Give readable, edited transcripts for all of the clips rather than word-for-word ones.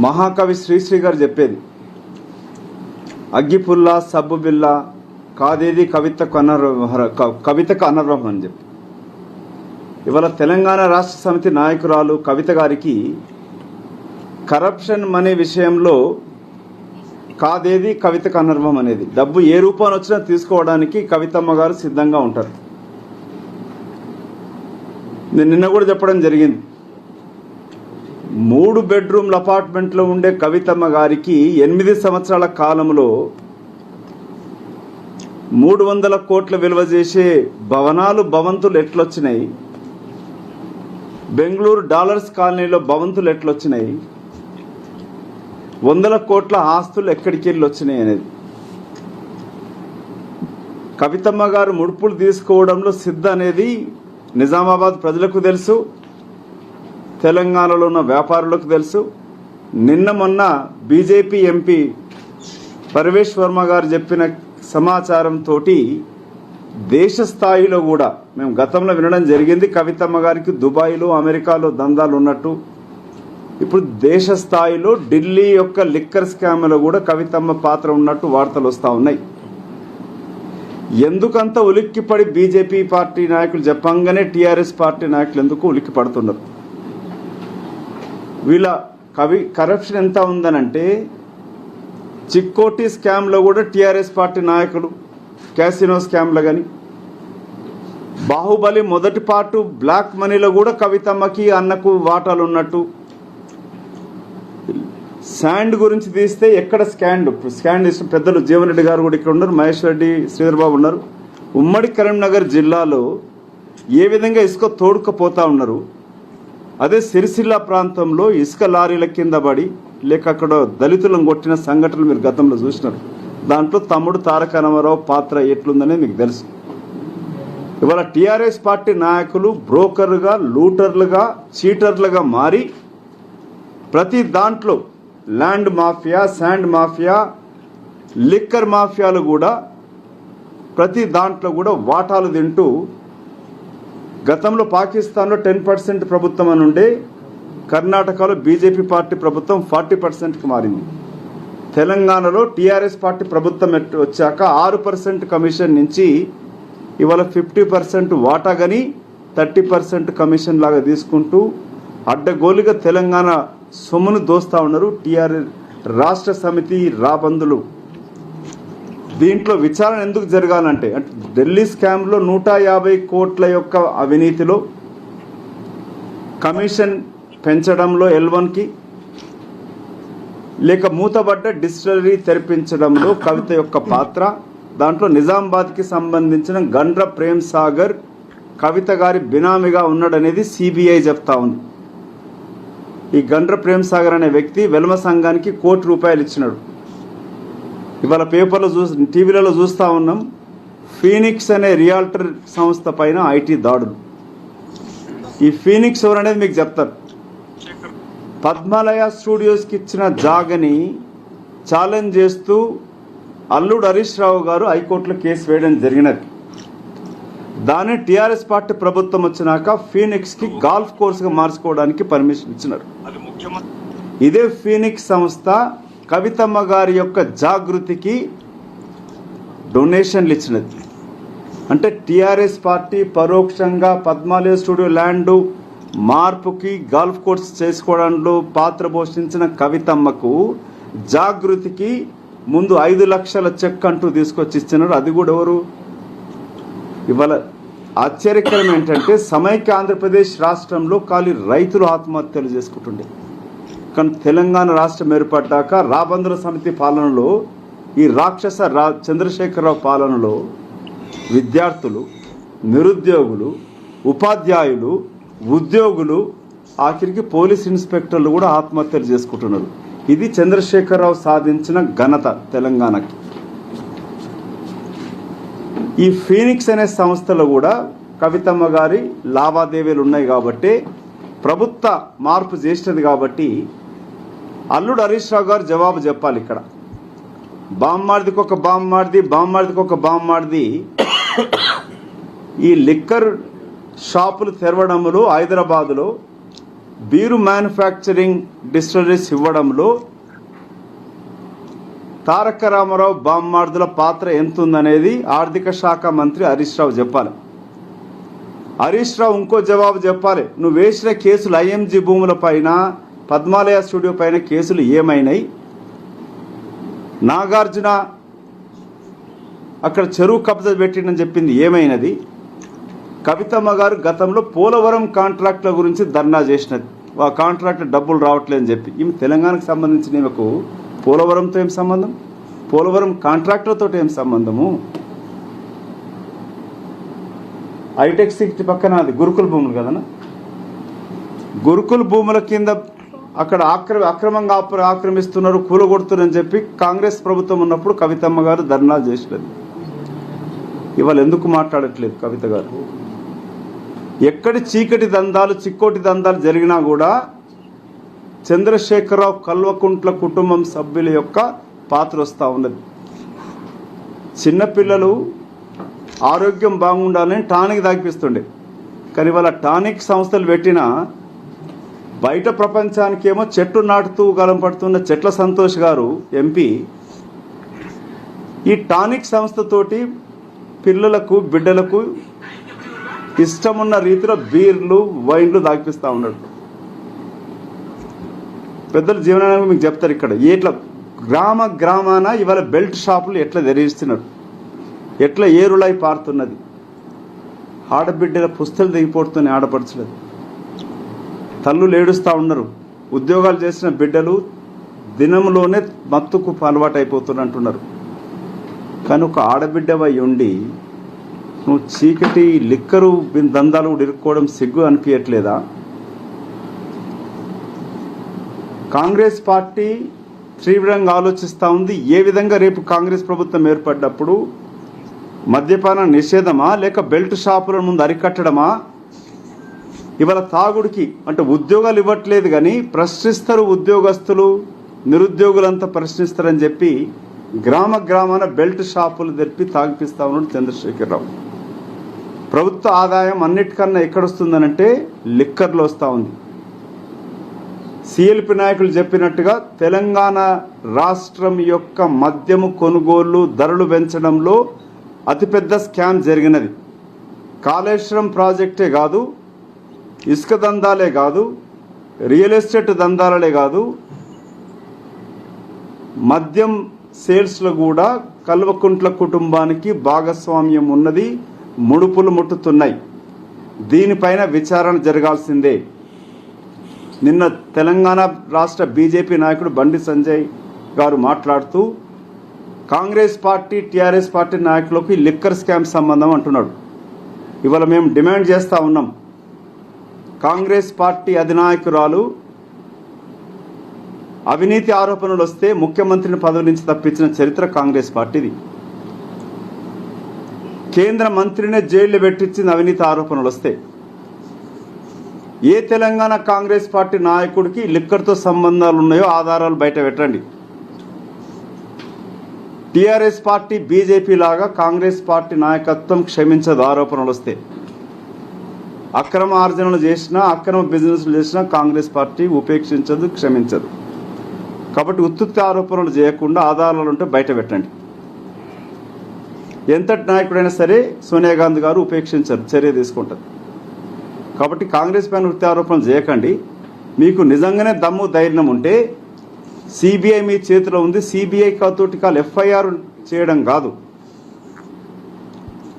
మహాకవి శ్రీశ్రీ గారు చెప్పేది, అగ్గిపుల్ల సబ్బు బిల్ల కాదేది కవితకు అనర్హం అని చెప్పి. ఇవాళ తెలంగాణ రాష్ట్ర సమితి నాయకురాలు కవిత గారికి కరప్షన్ మనీ విషయంలో కాదేది కవితకు అనర్హం అనేది, డబ్బు ఏ రూపాన్ని వచ్చినా తీసుకోవడానికి కవితమ్మ గారు సిద్ధంగా ఉంటారు. నేను నిన్న కూడా చెప్పడం జరిగింది, 3 బెడ్రూమ్ల అపార్ట్మెంట్లో ఉండే కవితమ్మ గారికి 8 సంవత్సరాల కాలంలో 300 కోట్ల విలువ చేసే భవంతులు ఎట్లొచ్చినాయి, బెంగళూరు డాలర్స్ కాలనీలో భవంతులు ఎట్లొచ్చినాయి, 100 కోట్ల ఆస్తులు ఎక్కడికి వెళ్ళి వచ్చినాయి అనేది. కవితమ్మ గారు ముడుపులు తీసుకోవడంలో సిద్ధ అనేది నిజామాబాద్ ప్రజలకు తెలుసు, తెలంగాణలో ఉన్న వ్యాపారులకు తెలుసు. నిన్న మొన్న బీజేపీ ఎంపీ పరమేష్ వర్మ గారు చెప్పిన సమాచారంతో దేశ స్థాయిలో కూడా మేము గతంలో వినడం జరిగింది, కవితమ్మ గారికి దుబాయ్లో అమెరికాలో దందాలు ఉన్నట్టు. ఇప్పుడు దేశ స్థాయిలో ఢిల్లీ యొక్క లిక్కర్ స్కామ్లో కూడా కవితమ్మ పాత్ర ఉన్నట్టు వార్తలు వస్తూ ఉన్నాయి. ఎందుకంత ఉలిక్కిపడి బీజేపీ పార్టీ నాయకులు చెప్పంగానే టీఆర్ఎస్ పార్టీ నాయకులు ఎందుకు ఉలిక్కి పడుతున్నారు? వీళ్ళ కరప్షన్ ఎంత ఉందనంటే, చిక్కోటి స్కామ్లో కూడా టీఆర్ఎస్ పార్టీ నాయకులు, క్యాసినో స్కామ్లో కానీ, బాహుబలి మొదటి పార్టు బ్లాక్ మనీలో కూడా కవితమ్మకి అన్నకు వాటాలు ఉన్నట్టు. శాండ్ గురించి తీస్తే ఎక్కడ స్కాండ్ ఇష్టం పెద్దలు జీవన్ రెడ్డి గారు కూడా ఇక్కడ ఉన్నారు, మహేష్ రెడ్డి, శ్రీధర్ బాబు ఉన్నారు. ఉమ్మడి కరీంనగర్ జిల్లాలో ఏ విధంగా ఇసుక తోడుకపోతా ఉన్నారు, అదే సిరిసిల్ల ప్రాంతంలో ఇసుక లారీల కింద పడి లేక అక్కడ దళితులను కొట్టిన సంఘటనలు మీరు గతంలో చూసినారు. దాంట్లో తమ్ముడు తారక రామారావు పాత్ర ఎట్లుందనే మీకు తెలుసు. ఇవాళ టీఆర్ఎస్ పార్టీ నాయకులు బ్రోకర్లుగా, లూటర్లుగా, చీటర్లుగా మారి ప్రతి దాంట్లో land mafia, sand mafia, liquor మాఫియాలు కూడా ప్రతి దాంట్లో కూడా వాటాలు తింటూ, గతంలో పాకిస్తాన్లో 10% ప్రభుత్వం అని ఉండే కర్ణాటకలో బీజేపీ పార్టీ ప్రభుత్వం 40%కి మారింది. తెలంగాణలో టీఆర్ఎస్ పార్టీ ప్రభుత్వం వచ్చాక 6% కమిషన్ నుంచి ఇవాళ 50% వాటా కానీ 30% కమిషన్ లాగా తీసుకుంటూ అడ్డగోలుగా తెలంగాణ సొమ్మును దోస్తా ఉన్నారు టీఆర్ఎస్ రాష్ట్ర సమితి రాబందులు. దీంట్లో విచారణ ఎందుకు జరగాలంటే, ఢిల్లీ స్కామ్లో 150 కోట్ల యొక్క అవినీతిలో కమిషన్ పెంచడంలో L1కి, లేక మూతబడ్డ డిస్టిలరీ తెరిపించడంలో కవిత యొక్క పాత్ర, దాంట్లో నిజామాబాద్కి సంబంధించిన గండ్ర ప్రేమ్ సాగర్ కవిత గారి బినామీగా ఉన్నాడనేది సిబిఐ చెప్తా ఉంది. ఈ గండ్ర ప్రేమ్ సాగర్ అనే వ్యక్తి వెల్మ సంఘానికి ₹1 కోటి ఇచ్చినాడు. ఇవాళ పేపర్లో టీవీలలో చూస్తూ ఉన్నాం, ఫీనిక్స్ అనే రియాల్టర్ సంస్థ పైన ఐటీ దాడులు. ఈ ఫీనిక్స్ ఎవరనేది మీకు చెప్తారు. పద్మాలయ స్టూడియోస్కి ఇచ్చిన జాగని ఛాలెంజ్ చేస్తూ అల్లుడు హరీష్ రావు గారు హైకోర్టులో కేసు వేయడం జరిగినది. దాన్ని టీఆర్ఎస్ పార్టీ ప్రభుత్వం వచ్చినాక ఫీనిక్స్కి గాల్ఫ్ కోర్సుగా మార్చుకోవడానికి పర్మిషన్ ఇచ్చినారు. ఇదే ఫీనిక్స్ సంస్థ కవితమ్మ గారి యొక్క జాగృతికి డొనేషన్లు ఇచ్చినది. అంటే టీఆర్ఎస్ పార్టీ పరోక్షంగా పద్మాలయ స్టూడియో ల్యాండ్ మార్పుకి గాల్ఫ్ కోర్స్ చేసుకోవడంలో పాత్ర పోషించిన కవితమ్మకు జాగృతికి ముందు 5 లక్షల చెక్ అంటూ తీసుకొచ్చి ఇచ్చినారు. అది కూడా ఎవరు? ఇవాళ ఆశ్చర్యకరం ఏంటంటే, సమైక్య ఆంధ్రప్రదేశ్ రాష్ట్రంలో ఖాళీ రైతులు ఆత్మహత్యలు చేసుకుంటుండే, కానీ తెలంగాణ రాష్ట్రం ఏర్పడ్డాక రాబందుల సమితి పాలనలో, ఈ రాక్షస చంద్రశేఖరరావు పాలనలో విద్యార్థులు, నిరుద్యోగులు, ఉపాధ్యాయులు, ఉద్యోగులు, ఆఖరికి పోలీస్ ఇన్స్పెక్టర్లు కూడా ఆత్మహత్యలు చేసుకుంటున్నారు. ఇది చంద్రశేఖరరావు సాధించిన ఘనత తెలంగాణకి. ఈ ఫీనిక్స్ అనే సంస్థలో కూడా కవితమ్మ గారి లావాదేవీలు ఉన్నాయి కాబట్టి, ప్రభుత్వ మార్పు చేసినది కాబట్టి అల్లుడు హరీష్ రావు గారు జవాబు చెప్పాలి. ఇక్కడ బామ్మార్దికి ఒక బామ్మార్ది ఈ లిక్కర్ షాపులు తెరవడంలో హైదరాబాదులో బీరు మ్యానుఫ్యాక్చరింగ్ డిస్టిలరీస్ ఇవ్వడంలో తారక రామారావు బామ్మార్దుల పాత్ర ఎంత ఉందనేది ఆర్థిక శాఖ మంత్రి హరీష్ రావు చెప్పాలి. హరీష్ రావు ఇంకో జవాబు చెప్పాలి. నువ్వు వేసిన కేసులు ఐఎంజీ భూముల పైన, పద్మాలయ స్టూడియో పైన కేసులు ఏమైనాయి? నాగార్జున అక్కడ చెరువు కబ్జా పెట్టిందని చెప్పింది ఏమైనది? కవితమ్మ గారు గతంలో పోలవరం కాంట్రాక్టుల గురించి ధర్నా చేసినది. ఆ కాంట్రాక్ట్ డబ్బులు రావట్లేదని చెప్పి. ఈమె తెలంగాణకు సంబంధించిన ఈమెకు పోలవరంతో ఏం సంబంధం? పోలవరం కాంట్రాక్టులతో ఏం సంబంధము? హైటెక్ సిటీ పక్కన అది గురుకుల భూములు కదనా? గురుకుల భూముల కింద అక్కడ అక్రమంగా ఆక్రమిస్తున్నారు, కూలగొడుతున్నారని చెప్పి కాంగ్రెస్ ప్రభుత్వం ఉన్నప్పుడు కవితమ్మ గారు ధర్నాలు చేసినది. ఇవాళ ఎందుకు మాట్లాడట్లేదు కవిత గారు? ఎక్కడి చీకటి దందాలు, చిక్కోటి దందాలు జరిగినా కూడా చంద్రశేఖరరావు కల్వకుంట్ల కుటుంబం సభ్యుల యొక్క పాత్ర వస్తూ ఉన్నది. చిన్నపిల్లలు ఆరోగ్యం బాగుండాలని టానిక్ తాగిపిస్తుండే. కానీ వాళ్ళ టానిక్ సంస్థలు పెట్టిన బయట ప్రపంచానికేమో చెట్టు నాటుతూ గలం పడుతున్న చెట్ల సంతోష్ గారు ఎంపీ ఈ టానిక్ సంస్థతోటి పిల్లలకు, బిడ్డలకు ఇష్టమున్న రీతిలో బీర్లు, వైన్లు తాగిపిస్తూ ఉన్నాడు. పెద్దలు జీవనాన్ని మీకు చెప్తారు. ఇక్కడ ఎట్లా గ్రామాన ఇవాళ బెల్ట్ షాపులు ఎట్లా తెరిస్తున్నారు, ఎట్లా ఏరులై పారుతున్నది. ఆడబిడ్డల పుస్తలు దిగిపోతున్నాయి, ఆడపడుచులేదు. తల్లులు ఏడుస్తూ ఉన్నారు. ఉద్యోగాలు చేసిన బిడ్డలు దినంలోనే మత్తుకు అలవాటు అయిపోతున్నట్టున్నారు. కానీ ఒక ఆడబిడ్డవై ఉండి నువ్వు చీకటి లిక్కరు దందాలు ఇరుక్కోవడం సిగ్గు అనిపించట్లేదా? కాంగ్రెస్ పార్టీ తీవ్రంగా ఆలోచిస్తూ ఉంది. ఏ విధంగా రేపు కాంగ్రెస్ ప్రభుత్వం ఏర్పడ్డప్పుడు మద్యపాన నిషేధమా, లేక బెల్ట్ షాపుల ముందు అరికట్టడమా? ఇవాళ తాగుడికి అంటే ఉద్యోగాలు ఇవ్వట్లేదు కానీ ప్రశ్నిస్తారు, ఉద్యోగస్తులు నిరుద్యోగులంతా ప్రశ్నిస్తారని చెప్పి గ్రామాన బెల్ట్ షాపులు తెప్పి తాగిపిస్తా ఉన్నాడు చంద్రశేఖరరావు. ప్రభుత్వ ఆదాయం అన్నిటికన్నా ఎక్కడొస్తుందనంటే లిక్కర్లో వస్తూ ఉంది. సిఎల్పి నాయకులు చెప్పినట్టుగా తెలంగాణ రాష్ట్రం యొక్క మద్యము కొనుగోళ్లు, ధరలు పెంచడంలో అతిపెద్ద స్కామ్ జరిగినది. కాళేశ్వరం ప్రాజెక్టే కాదు, ఇసుక దందాలే కాదు, రియల్ ఎస్టేట్ దందాలే కాదు, మద్యం సేల్స్లో కూడా కల్వకుంట్ల కుటుంబానికి భాగస్వామ్యం ఉన్నది. ముడుపులు ముట్టుతున్నాయి. దీనిపైన విచారణ జరగాల్సిందే. నిన్న తెలంగాణ రాష్ట్ర బీజేపీ నాయకుడు బండి సంజయ్ గారు మాట్లాడుతూ కాంగ్రెస్ పార్టీ, టీఆర్ఎస్ పార్టీ నాయకులకు లిక్కర్ స్కామ్ సంబంధం అంటున్నాడు. ఇవాళ మేము డిమాండ్ చేస్తూ ఉన్నాం. కాంగ్రెస్ పార్టీ అధినాయకురాలు అవినీతి ఆరోపణలు వస్తే ముఖ్యమంత్రిని పదవి నుంచి తప్పించిన చరిత్ర కాంగ్రెస్ పార్టీది. కేంద్ర మంత్రినే జైల్లో పెట్టించింది అవినీతి ఆరోపణలు వస్తే. ఏ తెలంగాణ కాంగ్రెస్ పార్టీ నాయకుడికి లిక్కర్తో సంబంధాలు ఉన్నాయో ఆధారాలు బయట పెట్టండి. టీఆర్ఎస్ పార్టీ, బీజేపీ లాగా కాంగ్రెస్ పార్టీ నాయకత్వం క్షమించదు ఆరోపణలు వస్తే. అక్రమ ఆర్జనలు చేసినా, అక్రమ బిజినెస్లు చేసినా కాంగ్రెస్ పార్టీ ఉపేక్షించదు, క్షమించదు. కాబట్టి ఉత్తుత్తి ఆరోపణలు చేయకుండా ఆధారాలు ఉంటే బయట పెట్టండి. ఎంతటి నాయకుడైనా సరే సోనియా గాంధీ గారు ఉపేక్షించరు, చర్య తీసుకుంటారు. కాబట్టి కాంగ్రెస్ పైన వృత్తి ఆరోపణలు చేయకండి. మీకు నిజంగానే దమ్ము, ధైర్యం ఉంటే సిబిఐ మీ చేతిలో ఉంది. సిబిఐ తోటి కాలు ఎఫ్ఐఆర్ చేయడం కాదు.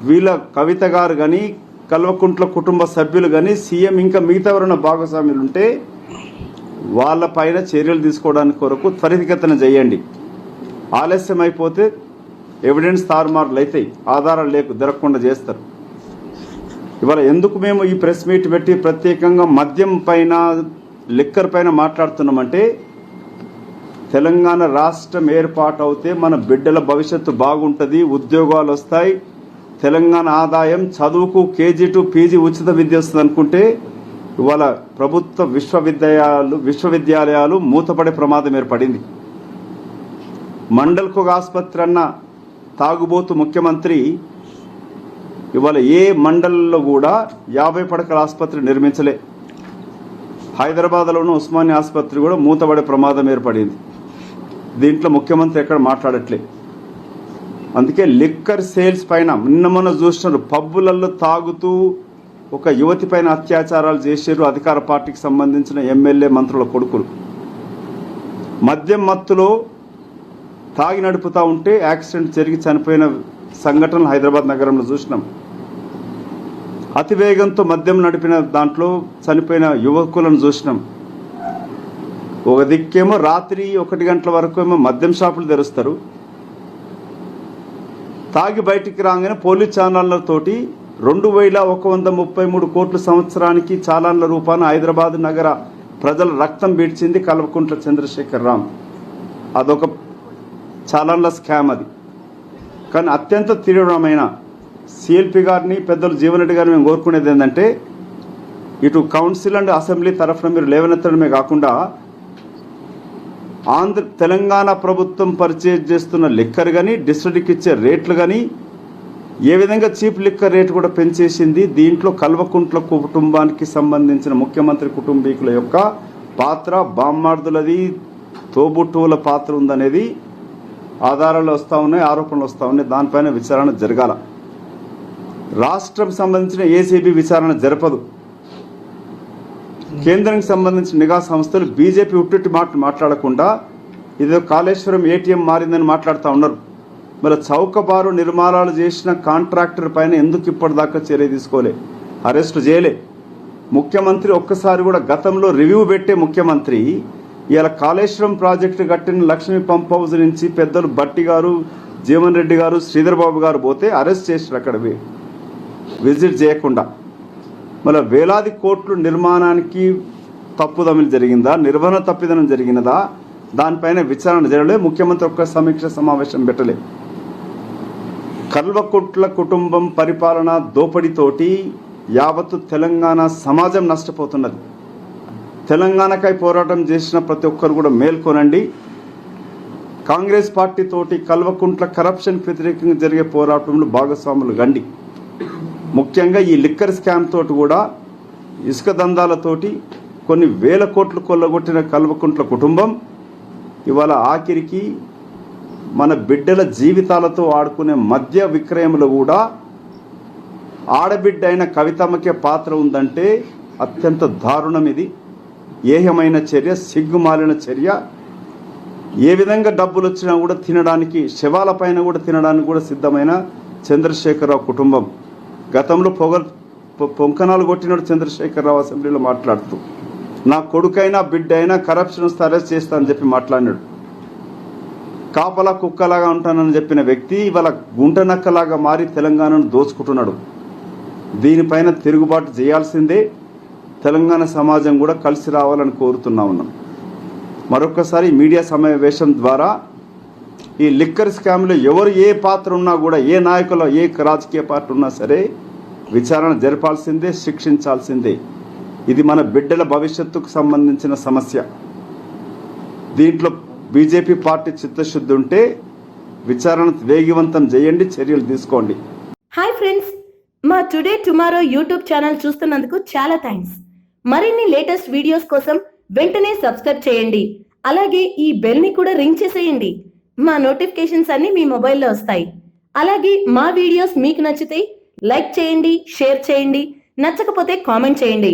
వీళ్ళ కవిత గారు కానీ, కల్వకుంట్ల కుటుంబ సభ్యులు కానీ, సీఎం ఇంకా మిగతా ఎవరైనా భాగస్వామ్యులు ఉంటే వాళ్ళ పైన చర్యలు తీసుకోవడానికి కొరకు త్వరితగతిన చేయండి. ఆలస్యం అయిపోతే ఎవిడెన్స్ తారుమారులు అవుతాయి, ఆధారాలు దొరకకుండా చేస్తారు. ఇవాళ ఎందుకు మేము ఈ ప్రెస్ మీట్ పెట్టి ప్రత్యేకంగా మద్యం పైన, లిక్కర్ పైన మాట్లాడుతున్నామంటే తెలంగాణ రాష్ట్రం ఏర్పాటు అవుతే మన బిడ్డల భవిష్యత్తు బాగుంటుంది, ఉద్యోగాలు వస్తాయి, తెలంగాణ ఆదాయం, చదువుకు కేజీ టు పీజీ ఉచిత విద్య వస్తుంది అనుకుంటే ఇవాళ ప్రభుత్వ విశ్వవిద్యాలయాలు మూతపడే ప్రమాదం ఏర్పడింది. మండల్కు ఆసుపత్రి అన్న తాగుబోతు ముఖ్యమంత్రి ఇవాళ ఏ మండలంలో కూడా 50 పడకల ఆసుపత్రి నిర్మించలే. హైదరాబాద్లోని ఉస్మానియా ఆసుపత్రి కూడా మూతపడే ప్రమాదం ఏర్పడింది. దీంట్లో ముఖ్యమంత్రి ఎక్కడ మాట్లాడట్లే. అందుకే లిక్కర్ సేల్స్ పైన నిన్న చూస్తున్నారు, పబ్బులలో తాగుతూ ఒక యువతి పైన అత్యాచారాలు చేశారు అధికార పార్టీకి సంబంధించిన ఎమ్మెల్యే మంత్రుల కొడుకులు. మద్యం మత్తులో తాగి నడుపుతూ ఉంటే యాక్సిడెంట్ జరిగి చనిపోయిన సంఘటనలు హైదరాబాద్ నగరంలో చూసినాం. అతివేగంతో మద్యం నడిపిన దాంట్లో చనిపోయిన యువకులను చూసినాం. ఒక దిక్కేమో రాత్రి 1 గంటల వరకు ఏమో మద్యం షాపులు తెరుస్తారు, తాగి బయటికి రాగానే పోలీస్ ఛానళ్లతోటి 2133 కోట్ల సంవత్సరానికి చాలాన్ల రూపాన హైదరాబాద్ నగర ప్రజల రక్తం బీడ్చింది కల్వకుంట్ల చంద్రశేఖర్ రావు. అదొక చాలాన్ల స్కామ్ అది. కానీ అత్యంత తీవ్రమైన సిఎల్పి గారిని, పెద్దలు జీవన్ రెడ్డి గారిని మేము కోరుకునేది ఏంటంటే, ఇటు కౌన్సిల్ అండ్ అసెంబ్లీ తరఫున మీరు లేవనెత్తడమే కాకుండా తెలంగాణ ప్రభుత్వం పర్చేజ్ చేస్తున్న లిక్కర్ కానీ, డిస్ట్రిక్ట్కి ఇచ్చే రేట్లు కానీ, ఏ విధంగా చీప్ లిక్కర్ రేటు కూడా పెంచేసింది. దీంట్లో కల్వకుంట్ల కుటుంబానికి సంబంధించిన ముఖ్యమంత్రి కుటుంబీకుల యొక్క పాత్ర, బామ్మార్దులది, తోబుట్టువుల పాత్ర ఉందనేది ఆధారాలు వస్తూ ఉన్నాయి, ఆరోపణలు వస్తూ ఉన్నాయి. దానిపైన విచారణ జరగాల. రాష్ట్రం సంబంధించిన ఏసీబీ విచారణ జరపదు. కేంద్రానికి సంబంధించిన నిఘా సంస్థలు బీజేపీ ఉట్టి మాటలు మాట్లాడకుండా ఇదో కాళేశ్వరం ఏటీఎం మారిందని మాట్లాడుతూ ఉన్నారు. మరి చౌకబారు నిర్మాణాలు చేసిన కాంట్రాక్టర్ పైన ఎందుకు ఇప్పటిదాకా చర్య తీసుకోలే, అరెస్టు చేయలే? ముఖ్యమంత్రి ఒక్కసారి కూడా గతంలో రివ్యూ పెట్టే ముఖ్యమంత్రి ఇలా కాళేశ్వరం ప్రాజెక్టు కట్టిన లక్ష్మీ పంప్ హౌస్ నుంచి పెద్దలు బట్టి గారు, జీవన్ రెడ్డి గారు, శ్రీధర్ బాబు గారు పోతే అరెస్ట్ చేశారు అక్కడ విజిట్ చేయకుండా. మళ్ళీ వేలాది కోట్లు నిర్మాణానికి తప్పుదమిలి జరిగిందా, నిర్వహణ తప్పిదనం జరిగినదా, దానిపైన విచారణ జరగలే. ముఖ్యమంత్రి ఒక్క సమీక్ష సమావేశం పెట్టలే. కల్వకుంట్ల కుటుంబం పరిపాలన దోపిడీతోటి యావత్తు తెలంగాణ సమాజం నష్టపోతున్నది. తెలంగాణకై పోరాటం చేసిన ప్రతి ఒక్కరు కూడా మేల్కొనండి. కాంగ్రెస్ పార్టీ తోటి కల్వకుంట్ల కరప్షన్ వ్యతిరేకంగా జరిగే పోరాటంలో భాగస్వాములు గండి. ముఖ్యంగా ఈ లిక్కర్ స్కామ్ తోటి కూడా, ఇసుక దందాలతోటి కొన్ని వేల కోట్లు కొల్లగొట్టిన కల్వకుంట్ల కుటుంబం ఇవాళ ఆఖరికి మన బిడ్డల జీవితాలతో ఆడుకునే మద్య విక్రయంలో కూడా ఆడబిడ్డ అయిన కవితమ్మకే పాత్ర ఉందంటే అత్యంత దారుణం. ఇది ఏహమైన చర్య, సిగ్గుమాలిన చర్య. ఏ విధంగా డబ్బులు వచ్చినా కూడా తినడానికి, శవాల పైన కూడా తినడానికి కూడా సిద్ధమైన చంద్రశేఖరరావు కుటుంబం. గతంలో పొంకనాలు కొట్టినాడు చంద్రశేఖరరావు అసెంబ్లీలో మాట్లాడుతూ, నా కొడుకైనా బిడ్డ అయినా కరప్షన్ వస్తే అరెస్ట్ చేస్తా అని చెప్పి మాట్లాడినాడు. కాపలా కుక్కలాగా ఉంటానని చెప్పిన వ్యక్తి ఇవాళ గుంటనక్కలాగా మారి తెలంగాణను దోచుకుంటున్నాడు. దీనిపైన తిరుగుబాటు చేయాల్సిందే. తెలంగాణ సమాజం కూడా కలిసి రావాలని కోరుతున్నా ఉన్నాం. మరొకసారి మీడియా సమావేశం ద్వారా ఈ లిక్కర్ స్కామ్లో ఎవరు ఏ పాత్ర ఉన్నా కూడా, ఏ నాయకులు, ఏ రాజకీయ పార్టీ ఉన్నా సరే విచారణ జరపాల్సిందే, శిక్షించాల్సిందే. ఇది మన బిడ్డల భవిష్యత్తుకు సంబంధించిన సమస్య. దీంట్లో బీజేపీ పార్టీ చిత్తశుద్ధి ఉంటే విచారణ వేగవంతం చేయండి, చర్యలు తీసుకోండి. హాయ్ ఫ్రెండ్స్, మా టుడే టుమారో యూట్యూబ్ ఛానల్ చూస్తున్నందుకు చాలా థ్యాంక్స్. మరిన్ని లేటెస్ట్ వీడియోస్ కోసం వెంటనే సబ్స్క్రైబ్ చేయండి. అలాగే ఈ బెల్ ని కూడా రింగ్ చేసేయండి. మా నోటిఫికేషన్స్ అన్ని మీ మొబైల్లో వస్తాయి. అలాగే మా వీడియోస్ మీకు నచ్చితే లైక్ చేయండి, షేర్ చేయండి, నచ్చకపోతే కామెంట్ చేయండి.